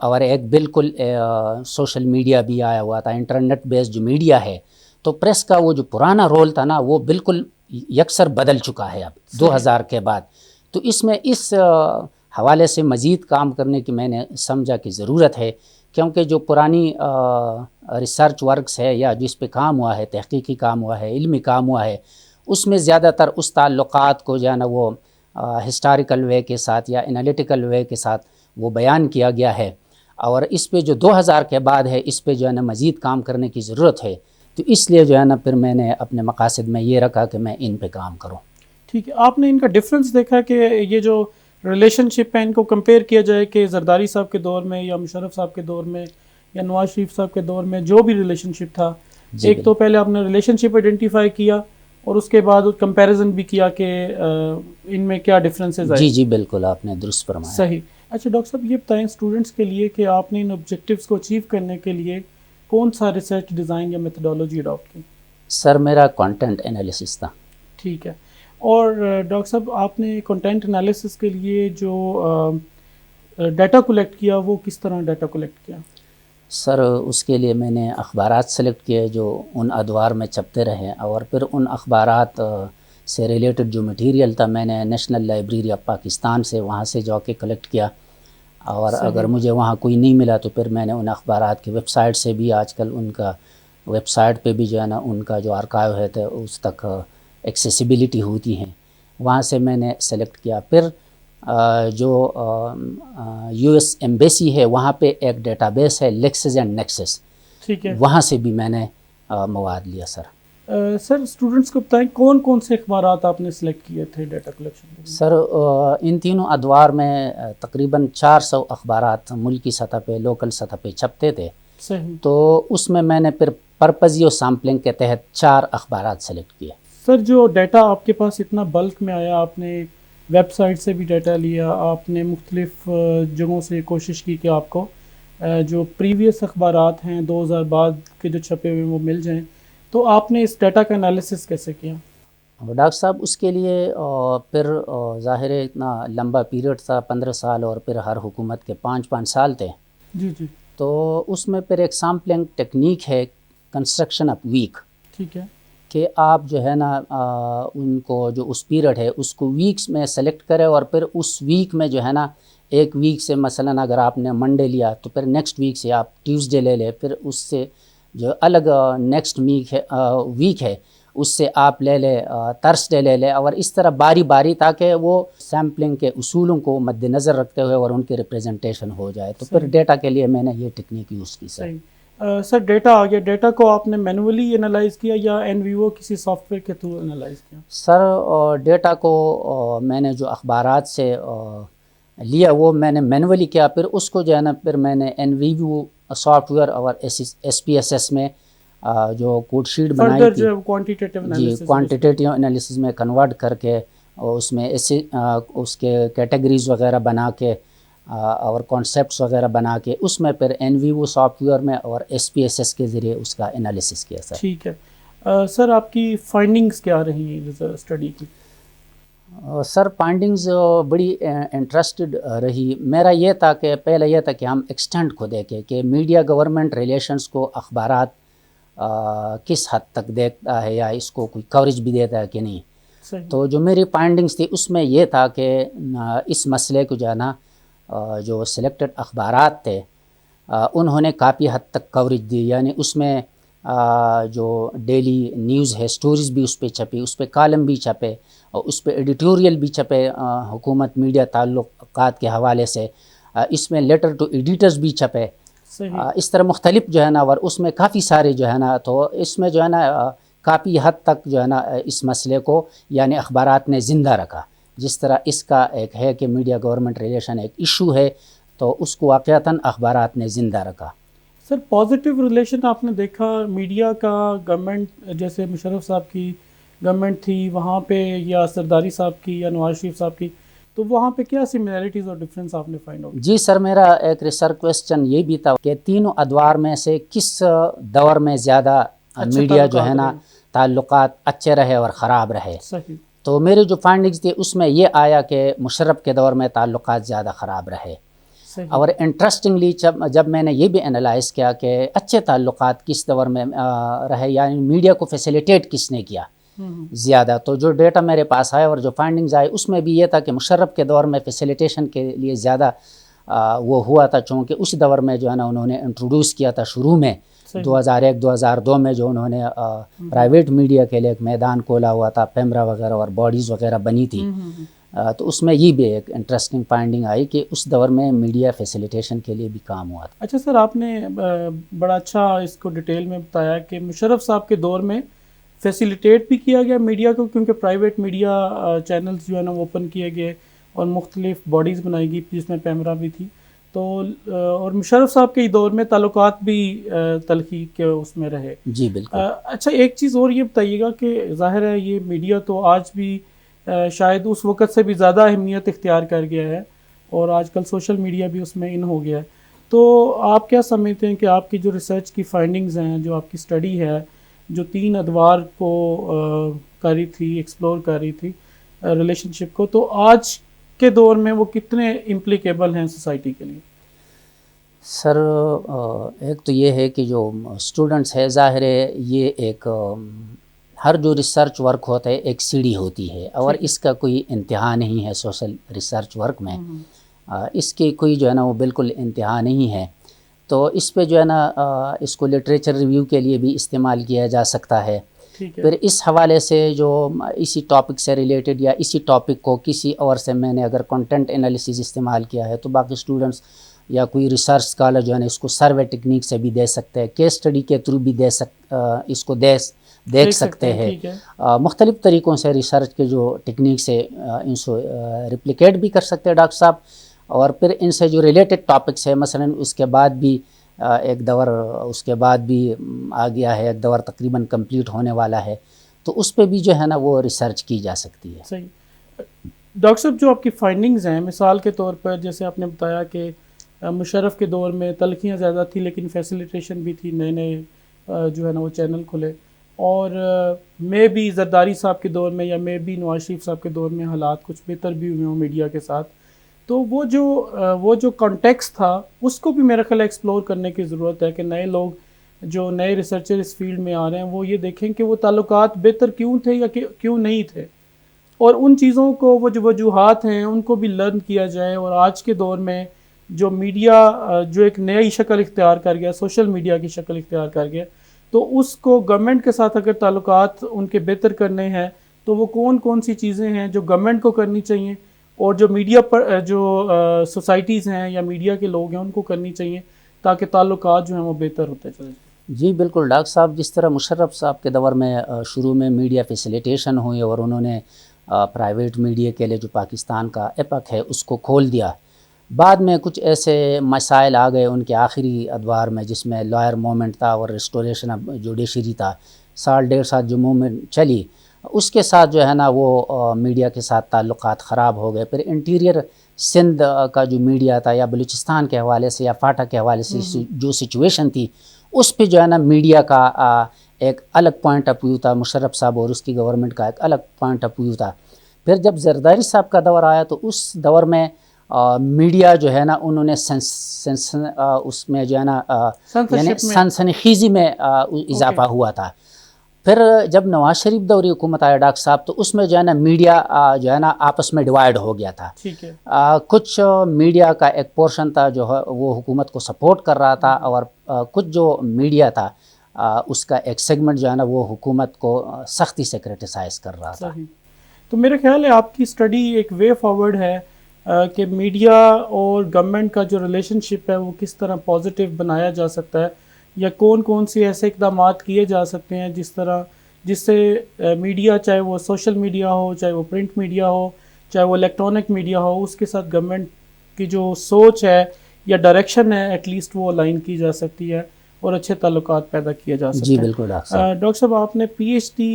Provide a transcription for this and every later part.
اور ایک بالکل سوشل میڈیا بھی آیا ہوا تھا، انٹرنیٹ بیس جو میڈیا ہے، تو پریس کا وہ جو پرانا رول تھا نا وہ بالکل یکسر بدل چکا ہے اب 2000 کے بعد. تو اس میں اس حوالے سے مزید کام کرنے کی میں نے سمجھا کہ ضرورت ہے، کیونکہ جو پرانی ریسرچ ورکس ہے یا جس پہ کام ہوا ہے، تحقیقی کام ہوا ہے، علمی کام ہوا ہے، اس میں زیادہ تر اس تعلقات کو جو ہے نا وہ ہسٹوریکل وے کے ساتھ یا انالیٹیکل وے کے ساتھ وہ بیان کیا گیا ہے. اور اس پہ جو 2000 کے بعد ہے اس پہ جو ہے نا مزید کام کرنے کی ضرورت ہے. تو اس لیے جو ہے نا پھر میں نے اپنے مقاصد میں یہ رکھا کہ میں ان پہ کام کروں. ٹھیک ہے. آپ نے ان کا ڈفرنس دیکھا کہ یہ جو ریلیشن شپ ہے ان کو کمپیئر کیا جائے کہ زرداری صاحب کے دور میں یا مشرف صاحب کے دور میں یا نواز شریف صاحب کے دور میں جو بھی ریلیشن شپ تھا، ایک تو پہلے آپ نے ریلیشن شپ آئیڈینٹیفائی کیا اور اس کے بعد کمپیریزن بھی کیا کہ ان میں کیا ڈفرینسز آئے. جی بالکل آپ نے درست فرمایا. صحیح. اچھا ڈاکٹر صاحب یہ بتائیں اسٹوڈنٹس کے لیے کہ آپ نے ان آبجیکٹیوز کو اچیو کرنے کے لیے کون سا ریسرچ ڈیزائن یا میتھڈالوجی اڈاپٹ کی؟ سر میرا کانٹینٹ انالیسس تھا. ٹھیک ہے. اور ڈاکٹر صاحب آپ نے کنٹینٹ انالیسس کے لیے جو ڈیٹا کلیکٹ کیا وہ کس طرح ڈیٹا کلیکٹ کیا؟ سر اس کے لیے میں نے اخبارات سلیکٹ کیے جو ان ادوار میں چھپتے رہے، اور پھر ان اخبارات سے ریلیٹڈ جو مٹیریل تھا میں نے نیشنل لائبریری آف پاکستان سے وہاں سے جا کے کلیکٹ کیا. اور اگر مجھے وہاں کوئی نہیں ملا تو پھر میں نے ان اخبارات کی ویب سائٹ سے بھی، آج کل ان کا ویب سائٹ پہ بھی جو ہے نا ان کا جو آرکائیو ہے تو اس تک ایکسیسیبلٹی ہوتی ہیں، وہاں سے میں نے سلیکٹ کیا. پھر جو یو ایس ایمبیسی ہے وہاں پہ ایک ڈیٹا بیس ہے لیکسس اینڈ نیکسس، ٹھیک ہے، وہاں سے بھی میں نے مواد لیا. سر اسٹوڈنٹس کو بتائیں کون کون سے اخبارات آپ نے سلیکٹ کیے تھے ڈیٹا کلیکشن کے لیے؟ سر ان تینوں ادوار میں تقریباً 400 اخبارات ملکی سطح پہ، لوکل سطح پہ چھپتے تھے. صحیح. تو اس میں نے پھر پرپزیو سیمپلنگ کے تحت 4 اخبارات سلیکٹ کیے. سر جو ڈیٹا آپ کے پاس اتنا بلک میں آیا، آپ نے ویب سائٹ سے بھی ڈیٹا لیا، آپ نے مختلف جگہوں سے کوشش کی کہ آپ کو جو پریویس اخبارات ہیں 2000 بعد کے جو چھپے ہوئے وہ مل جائیں، تو آپ نے اس ڈیٹا کا انالیسس کیسے کیا؟ ڈاکٹر صاحب اس کے لیے پھر ظاہر ہے اتنا لمبا پیریڈ تھا، 15 سال، اور پھر ہر حکومت کے 5 سال تھے. جی جی. تو اس میں پھر ایک سیمپلنگ ٹیکنیک ہے، کنسٹرکشن آف ویک، ٹھیک ہے، کہ آپ جو ہے نا ان کو جو اس پیریڈ ہے اس کو ویکس میں سلیکٹ کرے، اور پھر اس ویک میں جو ہے نا ایک ویک سے مثلاً اگر آپ نے منڈے لیا تو پھر نیکسٹ ویک سے آپ ٹیوزڈے لے لیں، پھر اس سے جو الگ نیکسٹ ویک ہے اس سے آپ لے لیں تھرسڈے لے لیں، اور اس طرح باری باری تاکہ وہ سیمپلنگ کے اصولوں کو مد نظر رکھتے ہوئے اور ان کی ریپریزنٹیشن ہو جائے. تو پھر ڈیٹا کے لیے میں نے یہ ٹیکنیک یوز کی. سر ڈیٹا آ گیا، ڈیٹا کو آپ نے مینولی انالائز کیا یا این وی او کسی سافٹ ویئر کے تھرو انالائز کیا؟ سر ڈیٹا کو میں نے جو اخبارات سے لیا وہ میں نے مینولی کیا، پھر اس کو جو ہے نا پھر میں نے N V O software اور ایس پی ایس ایس میں جو کوڈ شیٹ بنائی تھی، جی کوانٹیٹیو انالیسس میں کنورٹ کر کے اس میں اس کے کیٹیگریز وغیرہ بنا کے اور کانسیپٹس وغیرہ بنا کے اس میں پھر N V O software میں اور ایس پی ایس ایس کے ذریعے اس کا انالیسس کیا. سر ٹھیک ہے. سر آپ کی فائنڈنگز کیا رہی اسٹڈی کی؟ سر فائنڈنگز بڑی انٹرسٹڈ رہی. میرا یہ تھا کہ پہلے یہ تھا کہ ہم ایکسٹینٹ کو دیکھیں کہ میڈیا گورنمنٹ ریلیشنز کو اخبارات کس حد تک دیکھتا ہے یا اس کو کوئی کوریج بھی دیتا ہے کہ نہیں. تو جو میری فائنڈنگز تھی اس میں یہ تھا کہ اس مسئلے کو جو ہے نا جو سلیکٹڈ اخبارات تھے انہوں نے کافی حد تک کوریج دی، یعنی اس میں جو ڈیلی نیوز ہے سٹوریز بھی اس پہ چھپی، اس پہ کالم بھی چھپے، اور اس پہ ایڈیٹوریل بھی چھپے حکومت میڈیا تعلقات کے حوالے سے، اس میں لیٹر ٹو ایڈیٹرز بھی چھپے. اس طرح مختلف جو ہے نا، اور اس میں کافی سارے جو ہے نا، تو اس میں جو ہے نا کافی حد تک جو ہے نا اس مسئلے کو یعنی اخبارات نے زندہ رکھا. جس طرح اس کا ایک ہے کہ میڈیا گورنمنٹ ریلیشن ایک ایشو ہے، تو اس کو واقعتاً اخبارات نے زندہ رکھا. سر پازیٹیو ریلیشن آپ نے دیکھا میڈیا کا گورنمنٹ، جیسے مشرف صاحب کی گورنمنٹ تھی وہاں پہ، یا سرداری صاحب کی یا نواز شریف صاحب کی، تو وہاں پہ کیا سملیرٹیز اور ڈفرینس آپ نے فائنڈ آؤٹ؟ جی سر میرا ایک ریسرچ کویسچن یہ بھی تھا کہ تینوں ادوار میں سے کس دور میں زیادہ میڈیا جو ہے نا تعلقات اچھے رہے اور خراب رہے. صحیح. تو میری جو فائنڈنگز تھی اس میں یہ آیا کہ مشرف کے دور میں تعلقات زیادہ خراب رہے. اور انٹرسٹنگلی جب میں نے یہ بھی انالائز کیا کہ اچھے تعلقات کس دور میں رہے، یعنی میڈیا کو فیسیلیٹیٹ کس نے کیا زیادہ، تو جو ڈیٹا میرے پاس آئے اور جو فائنڈنگز آئے اس میں بھی یہ تھا کہ مشرف کے دور میں فیسیلیٹیشن کے لیے زیادہ وہ ہوا تھا، چونکہ اس دور میں جو ہے نا انہوں نے انٹروڈیوس کیا تھا شروع میں 2001-2002 میں، جو انہوں نے پرائیویٹ میڈیا کے لیے ایک میدان کھولا ہوا تھا، پیمرا وغیرہ اور باڈیز وغیرہ بنی تھی، تو اس میں یہ بھی ایک انٹرسٹنگ فائنڈنگ آئی کہ اس دور میں میڈیا فیسیلیٹیشن کے لیے بھی کام ہوا تھا۔ اچھا سر، آپ نے بڑا اچھا اس کو ڈیٹیل میں بتایا کہ مشرف صاحب کے دور میں فیسیلیٹیٹ بھی کیا گیا میڈیا کو، کیونکہ پرائیویٹ میڈیا چینلز جو ہے نا اوپن کیے گئے اور مختلف باڈیز بنائی گئی جس میں پیمرا بھی تھی، تو اور مشرف صاحب کے دور میں تعلقات بھی تلخی کے اس میں رہے۔ جی بالکل۔ اچھا ایک چیز اور یہ بتائیے گا کہ ظاہر ہے یہ میڈیا تو آج بھی شاید اس وقت سے بھی زیادہ اہمیت اختیار کر گیا ہے، اور آج کل سوشل میڈیا بھی اس میں ان ہو گیا ہے، تو آپ کیا سمجھتے ہیں کہ آپ کی جو ریسرچ کی فائنڈنگز ہیں، جو آپ کی اسٹڈی ہے، جو 3 ادوار کو کر رہی تھی، ایکسپلور کر رہی تھی ریلیشن شپ کو، تو آج کے دور میں وہ کتنے امپلیکیبل ہیں سوسائٹی کے لیے؟ سر ایک تو یہ ہے کہ جو اسٹوڈنٹس ہے، ظاہر ہے یہ ایک ہر جو ریسرچ ورک ہوتا ہے ایک سیڑھی ہوتی ہے، اور اس کا کوئی انتہا نہیں ہے سوشل ریسرچ ورک میں، اس کی کوئی جو ہے نا وہ بالکل انتہا نہیں ہے، تو اس پہ جو ہے نا اس کو لٹریچر ریویو کے لیے بھی استعمال کیا جا سکتا ہے۔ پھر اس حوالے سے جو اسی ٹاپک سے ریلیٹڈ یا اسی ٹاپک کو کسی اور سے میں نے اگر کنٹینٹ انالیسز استعمال کیا ہے تو باقی اسٹوڈنٹس یا کوئی ریسرچ اسکالر جو ہے نا اس کو سروے ٹیکنیک سے بھی دے سکتے ہیں، کیس اسٹڈی کے تھرو بھی اس کو دیکھ سکتے ہیں، مختلف طریقوں سے ریسرچ کے جو ٹیکنیک سے ان سے ریپلیکیٹ بھی کر سکتے ہیں ڈاکٹر صاحب، اور پھر ان سے جو ریلیٹڈ ٹاپکس ہے، مثلا اس کے بعد بھی ایک دور اس کے بعد بھی آ گیا ہے، ایک دور تقریباً کمپلیٹ ہونے والا ہے، تو اس پہ بھی جو ہے نا وہ ریسرچ کی جا سکتی ہے۔ صحیح ڈاکٹر صاحب، جو آپ کی فائنڈنگز ہیں، مثال کے طور پر جیسے آپ نے بتایا کہ مشرف کے دور میں تلخیاں زیادہ تھیں لیکن فیسیلیٹیشن بھی تھی، نئے نئے جو ہے نا وہ چینل کھلے، اور میں بھی زرداری صاحب کے دور میں یا میں بھی نواز شریف صاحب کے دور میں حالات کچھ بہتر بھی ہوئے ہوں میڈیا کے ساتھ، تو وہ جو کانٹیکس تھا اس کو بھی میرا خیال ایکسپلور کرنے کی ضرورت ہے کہ نئے لوگ جو نئے ریسرچر اس فیلڈ میں آ رہے ہیں وہ یہ دیکھیں کہ وہ تعلقات بہتر کیوں تھے یا کیوں نہیں تھے، اور ان چیزوں کو وہ جو وجوہات ہیں ان کو بھی لرن کیا جائے، اور آج کے دور میں جو میڈیا جو ایک نئی شکل اختیار کر گیا، سوشل میڈیا کی شکل اختیار کر گیا، تو اس کو گورنمنٹ کے ساتھ اگر تعلقات ان کے بہتر کرنے ہیں تو وہ کون سی چیزیں ہیں جو گورنمنٹ کو کرنی چاہیے اور جو میڈیا پر جو سوسائٹیز ہیں یا میڈیا کے لوگ ہیں ان کو کرنی چاہیے تاکہ تعلقات جو ہیں وہ بہتر ہوتے چلے جائیں؟ جی بالکل ڈاکٹر صاحب، جس طرح مشرف صاحب کے دور میں شروع میں میڈیا فیسیلیٹیشن ہوئی اور انہوں نے پرائیویٹ میڈیا کے لیے جو پاکستان کا ایپک ہے اس کو کھول دیا، بعد میں کچھ ایسے مسائل آ گئے ان کے آخری ادوار میں جس میں لائر مومنٹ تھا اور ریسٹوریشن آف جوڈیشری تھا، 1.5 جو مومنٹ چلی اس کے ساتھ جو ہے نا وہ میڈیا کے ساتھ تعلقات خراب ہو گئے۔ پھر انٹیریئر سندھ کا جو میڈیا تھا یا بلوچستان کے حوالے سے یا فاٹا کے حوالے سے جو سچویشن تھی اس پہ جو ہے نا میڈیا کا ایک الگ پوائنٹ آف ویو تھا، مشرف صاحب اور اس کی گورنمنٹ کا ایک الگ پوائنٹ آف ویو تھا۔ پھر جب زرداری صاحب کا دور آیا تو اس دور میں میڈیا جو ہے نا انہوں نے اس میں جو ہے نا یعنی سنسنخیزی میں اضافہ ہوا تھا۔ پھر جب نواز شریف دوری حکومت آیا ڈاکٹر صاحب تو اس میں جو ہے نا میڈیا جو ہے نا آپس میں ڈیوائیڈ ہو گیا تھا، کچھ میڈیا کا ایک پورشن تھا جو ہے وہ حکومت کو سپورٹ کر رہا تھا، اور کچھ جو میڈیا تھا اس کا ایک سیگمنٹ جو ہے نا وہ حکومت کو سختی سے کرٹیسائز کر رہا تھا۔ تو میرا خیال ہے آپ کی اسٹڈی ایک وے فارورڈ ہے کہ میڈیا اور گورنمنٹ کا جو ریلیشن شپ ہے وہ کس طرح پازیٹیو بنایا جا سکتا ہے، یا کون سے ایسے اقدامات کیے جا سکتے ہیں جس سے میڈیا، چاہے وہ سوشل میڈیا ہو، چاہے وہ پرنٹ میڈیا ہو، چاہے وہ الیکٹرانک میڈیا ہو، اس کے ساتھ گورنمنٹ کی جو سوچ ہے یا ڈائریکشن ہے ایٹ لیسٹ وہ الائن کی جا سکتی ہے اور اچھے تعلقات پیدا کیے جا سکتے ہیں۔ جی بالکل ڈاکٹر صاحب، آپ نے پی ایچ ڈی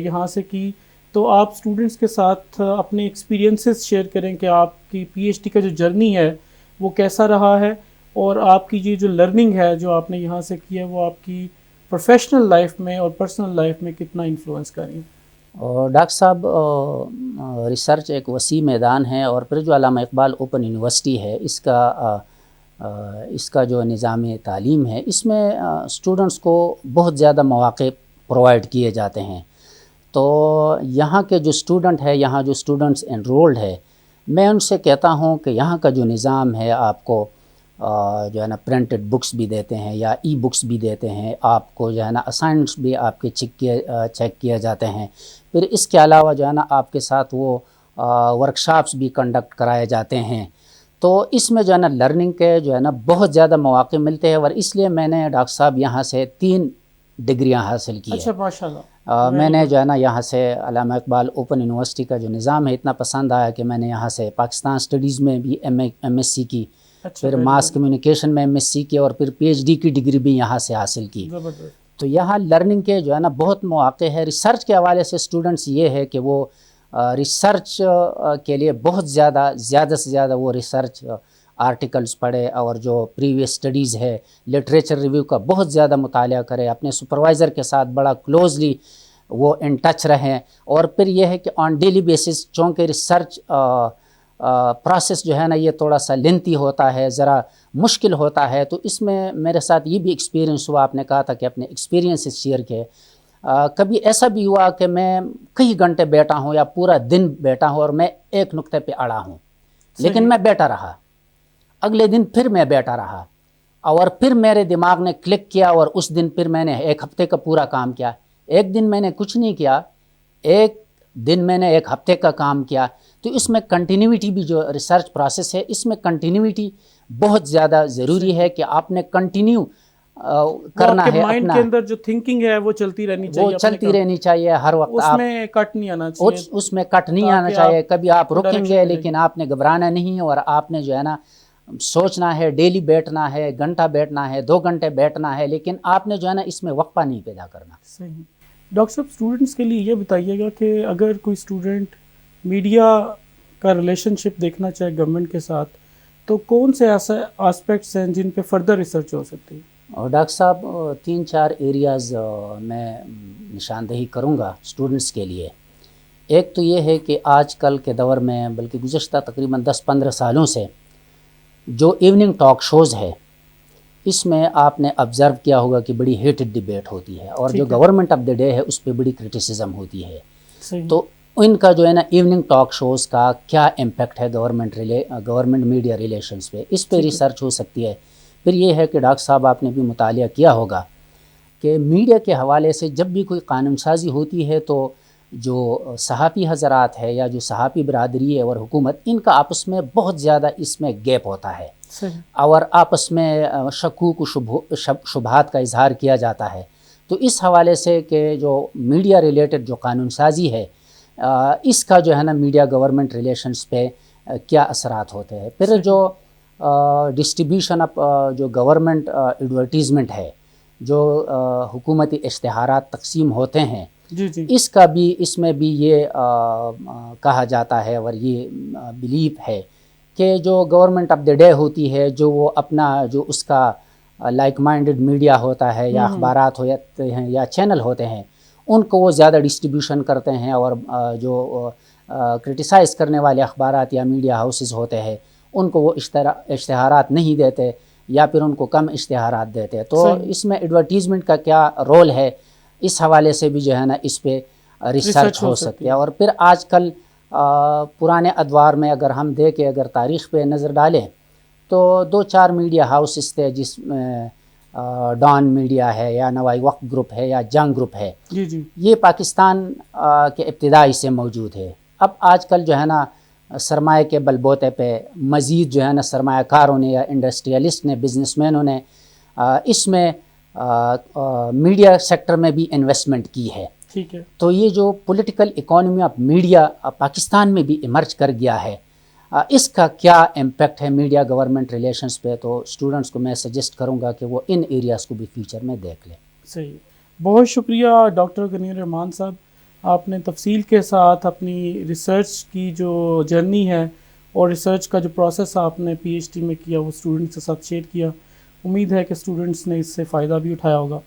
یہاں سے کی، تو آپ اسٹوڈنٹس کے ساتھ اپنے ایکسپیرینسز شیئر کریں کہ آپ کی پی ایچ ڈی کا جو جرنی ہے وہ کیسا رہا ہے، اور آپ کی جو لرننگ ہے جو آپ نے یہاں سے کی ہے وہ آپ کی پروفیشنل لائف میں اور پرسنل لائف میں کتنا انفلوئنس کر رہی ہے؟ اور ڈاکٹر صاحب ریسرچ ایک وسیع میدان ہے، اور پھر جو علامہ اقبال اوپن یونیورسٹی ہے اس کا اس کا جو نظام تعلیم ہے اس میں اسٹوڈنٹس کو بہت زیادہ مواقع پرووائڈ کیے جاتے ہیں. تو یہاں کے جو اسٹوڈنٹ ہے، یہاں جو اسٹوڈنٹس انرولڈ ہے، میں ان سے کہتا ہوں کہ یہاں کا جو نظام ہے آپ کو جو ہے نا پرنٹڈ بکس بھی دیتے ہیں یا ای بکس بھی دیتے ہیں، آپ کو جو ہے نا اسائنمنٹس بھی آپ کے چیک کیے جاتے ہیں. پھر اس کے علاوہ جو ہے نا آپ کے ساتھ وہ ورکشاپس بھی کنڈکٹ کرائے جاتے ہیں. تو اس میں جو ہے نا لرننگ کے جو ہے نا بہت زیادہ مواقع ملتے ہیں، اور اس لیے میں نے ڈاکٹر صاحب یہاں سے 3 ڈگریاں حاصل کی. اچھا، ماشاء اللہ. میں نے جو ہے نا یہاں سے علامہ اقبال اوپن یونیورسٹی کا جو نظام ہے اتنا پسند آیا کہ میں نے یہاں سے پاکستان اسٹڈیز میں بھی ایم ایس سی کی، پھر ماس کمیونیکیشن میں ایم ایس سی کی، اور پھر پی ایچ ڈی کی ڈگری بھی یہاں سے حاصل کی. تو یہاں لرننگ کے جو ہے نا بہت مواقع ہے. ریسرچ کے حوالے سے اسٹوڈنٹس یہ ہے کہ وہ ریسرچ کے لیے بہت زیادہ سے زیادہ وہ ریسرچ آرٹیکلز پڑھے، اور جو پریویس اسٹڈیز ہے، لٹریچر ریویو کا بہت زیادہ مطالعہ کرے، اپنے سپروائزر کے ساتھ بڑا کلوزلی وہ ان ٹچ رہیں. اور پھر یہ ہے کہ آن ڈیلی بیسس، چونکہ ریسرچ پروسیس جو ہے نا یہ تھوڑا سا لینتھی ہوتا ہے، ذرا مشکل ہوتا ہے، تو اس میں میرے ساتھ یہ بھی ایکسپیرینس ہوا. آپ نے کہا تھا کہ اپنے ایکسپیرینسز شیئر کیے. کبھی ایسا بھی ہوا کہ میں کئی گھنٹے بیٹھا ہوں یا پورا دن بیٹھا ہوں اور میں ایک نقطے پہ اڑا ہوں، لیکن میں بیٹھا رہا. اگلے دن پھر میں بیٹھا رہا، اور پھر میرے دماغ نے کلک کیا، اور اس دن پھر میں نے ایک ہفتے کا پورا کام کیا. ایک دن میں نے کچھ نہیں کیا، ایک دن میں نے ایک ہفتے کا کام کیا. تو اس میں کنٹینیوٹی بھی، جو ریسرچ پروسیس ہے اس میں کنٹینیوٹی بہت زیادہ ضروری ہے کہ آپ نے کنٹینیو کرنا ہے. مائنڈ کے اندر جو تھنکنگ ہے وہ چلتی رہنی چاہیے، وہ چلتی رہنی چاہیے ہر وقت. اس میں کٹ نہیں آنا چاہیے، اس میں کٹ نہیں آنا چاہیے. کبھی آپ رکیں گے لیکن آپ نے گھبرانا نہیں، اور آپ نے جو ہے نا سوچنا ہے، ڈیلی بیٹھنا ہے، گھنٹہ بیٹھنا ہے، 2 گھنٹے بیٹھنا ہے، لیکن آپ نے جو ہے نا اس میں وقفہ نہیں پیدا کرنا. صحیح. ڈاکٹر صاحب، اسٹوڈنٹس کے لیے یہ بتائیے گا کہ اگر کوئی اسٹوڈنٹ میڈیا کا ریلیشن شپ دیکھنا چاہے گورنمنٹ کے ساتھ، تو کون سے ایسے آسپیکٹس ہیں جن پہ فردر ریسرچ ہو سکتی ہے؟ اور ڈاکٹر صاحب 3-4 ایریاز میں نشاندہی کروں گا اسٹوڈنٹس کے لیے. ایک تو یہ ہے کہ آج کل کے دور میں، بلکہ گزشتہ تقریباً 10-15 سالوں سے جو ایوننگ ٹاک شوز ہے، اس میں آپ نے آبزرو کیا ہوگا کہ بڑی ہیٹڈ ڈیبیٹ ہوتی ہے، اور جو گورنمنٹ آف دا ڈے ہے اس پہ بڑی کرٹیسزم ہوتی ہے. تو ان کا جو ہے نا ایوننگ ٹاک شوز کا کیا امپیکٹ ہے گورنمنٹ میڈیا ریلیشنز پہ، اس پہ ریسرچ ہو سکتی ہے. پھر یہ ہے کہ ڈاکٹر صاحب آپ نے بھی مطالعہ کیا ہوگا کہ میڈیا کے حوالے سے جب بھی کوئی قانون سازی ہوتی ہے تو جو صحافی حضرات ہے یا جو صحافی برادری ہے اور حکومت، ان کا آپس میں بہت زیادہ اس میں گیپ ہوتا ہے، اور آپس میں شکوک و شبہات کا اظہار کیا جاتا ہے. تو اس حوالے سے کہ جو میڈیا ریلیٹڈ جو قانون سازی ہے، اس کا جو ہے نا میڈیا گورنمنٹ ریلیشنز پہ کیا اثرات ہوتے ہیں. پھر جو ڈسٹریبیوشن آف جو گورنمنٹ ایڈورٹیزمنٹ ہے، جو حکومتی اشتہارات تقسیم ہوتے ہیں، اس کا بھی، اس میں بھی یہ کہا جاتا ہے اور یہ بلیف ہے کہ جو گورنمنٹ آف دا ڈے ہوتی ہے، جو وہ اپنا جو اس کا لائک مائنڈڈ میڈیا ہوتا ہے یا اخبارات ہوتے ہیں یا چینل ہوتے ہیں، ان کو وہ زیادہ ڈسٹریبیوشن کرتے ہیں، اور جو کرٹیسائز کرنے والے اخبارات یا میڈیا ہاؤسز ہوتے ہیں ان کو وہ اشتہارات نہیں دیتے، یا پھر ان کو کم اشتہارات دیتے. تو اس میں ایڈورٹیزمنٹ کا کیا رول ہے، اس حوالے سے بھی جو ہے نا اس پہ ریسرچ ہو سکتی ہے. اور پھر آج کل پرانے ادوار میں اگر ہم دیکھیں، اگر تاریخ پہ نظر ڈالیں، تو 2-4 میڈیا ہاؤسز تھے، جس میں ڈان میڈیا ہے یا نوائی وقت گروپ ہے یا جنگ گروپ ہے. یہ پاکستان کے ابتدائی سے موجود ہے. اب آج کل جو ہے نا سرمایہ کے بل بوتے پہ مزید جو ہے نا سرمایہ کاروں نے یا انڈسٹریلسٹ نے، بزنس مینوں نے اس میں میڈیا سیکٹر میں بھی انویسٹمنٹ کی ہے. ٹھیک ہے. تو یہ جو political economy of media Pakistan میں بھی ایمرج کر گیا ہے، اس کا کیا امپیکٹ ہے میڈیا گورنمنٹ ریلیشنز پہ، تو اسٹوڈنٹس کو میں سجیسٹ کروں گا کہ وہ ان ایریاز کو بھی فیوچر میں دیکھ لیں. صحیح. بہت شکریہ ڈاکٹر غنی الرحمان صاحب، آپ نے تفصیل کے ساتھ اپنی ریسرچ کی جو جرنی ہے اور ریسرچ کا جو پروسیس آپ نے پی ایچ ڈی میں کیا وہ اسٹوڈنٹس کے ساتھ شیئر کیا. امید ہے کہ اسٹوڈنٹس نے اس سے فائدہ بھی اٹھایا ہوگا.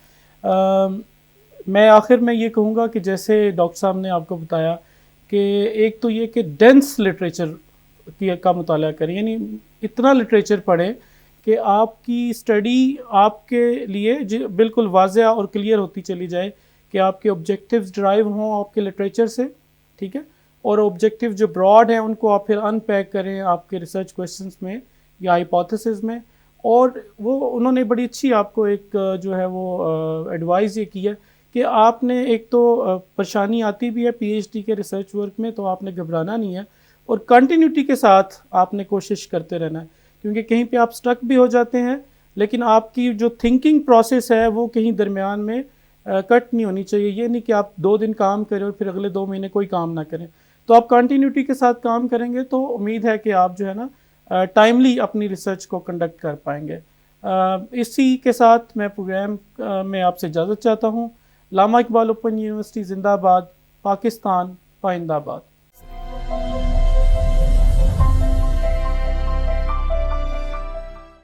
میں آخر میں یہ کہوں گا کہ جیسے ڈاکٹر صاحب نے آپ کو بتایا کہ ایک تو یہ کہ ڈینس لٹریچر کا مطالعہ کریں، یعنی اتنا لٹریچر پڑھیں کہ آپ کی اسٹڈی آپ کے لیے بالکل واضح اور کلیئر ہوتی چلی جائے کہ آپ کے آبجیکٹیوز ڈرائیو ہوں آپ کے لٹریچر سے، ٹھیک ہے، اور آبجیکٹیو جو براڈ ہیں ان کو آپ پھر ان پیک کریں آپ کے ریسرچ کویشچنس میں یا ہائپوتھسز میں. اور وہ انہوں نے بڑی اچھی آپ کو ایک جو ہے وہ ایڈوائز یہ کی ہے کہ آپ نے ایک تو پریشانی آتی بھی ہے پی ایچ ڈی کے ریسرچ ورک میں، تو آپ نے گھبرانا نہیں ہے اور کنٹینیوٹی کے ساتھ آپ نے کوشش کرتے رہنا ہے، کیونکہ کہیں پہ آپ اسٹک بھی ہو جاتے ہیں لیکن آپ کی جو تھنکنگ پروسیس ہے وہ کہیں درمیان میں کٹ نہیں ہونی چاہیے. یہ نہیں کہ آپ 2 دن کام کریں اور پھر اگلے 2 مہینے کوئی کام نہ کریں. تو آپ کنٹینیوٹی کے ساتھ کام کریں گے تو امید ہے کہ آپ جو ہے نا ٹائملی اپنی ریسرچ کو کنڈکٹ کر پائیں گے. اسی کے ساتھ میں پروگرام میں آپ سے اجازت چاہتا ہوں. علامہ اقبال اوپن یونیورسٹی زندہ باد، پاکستان پائندہ باد.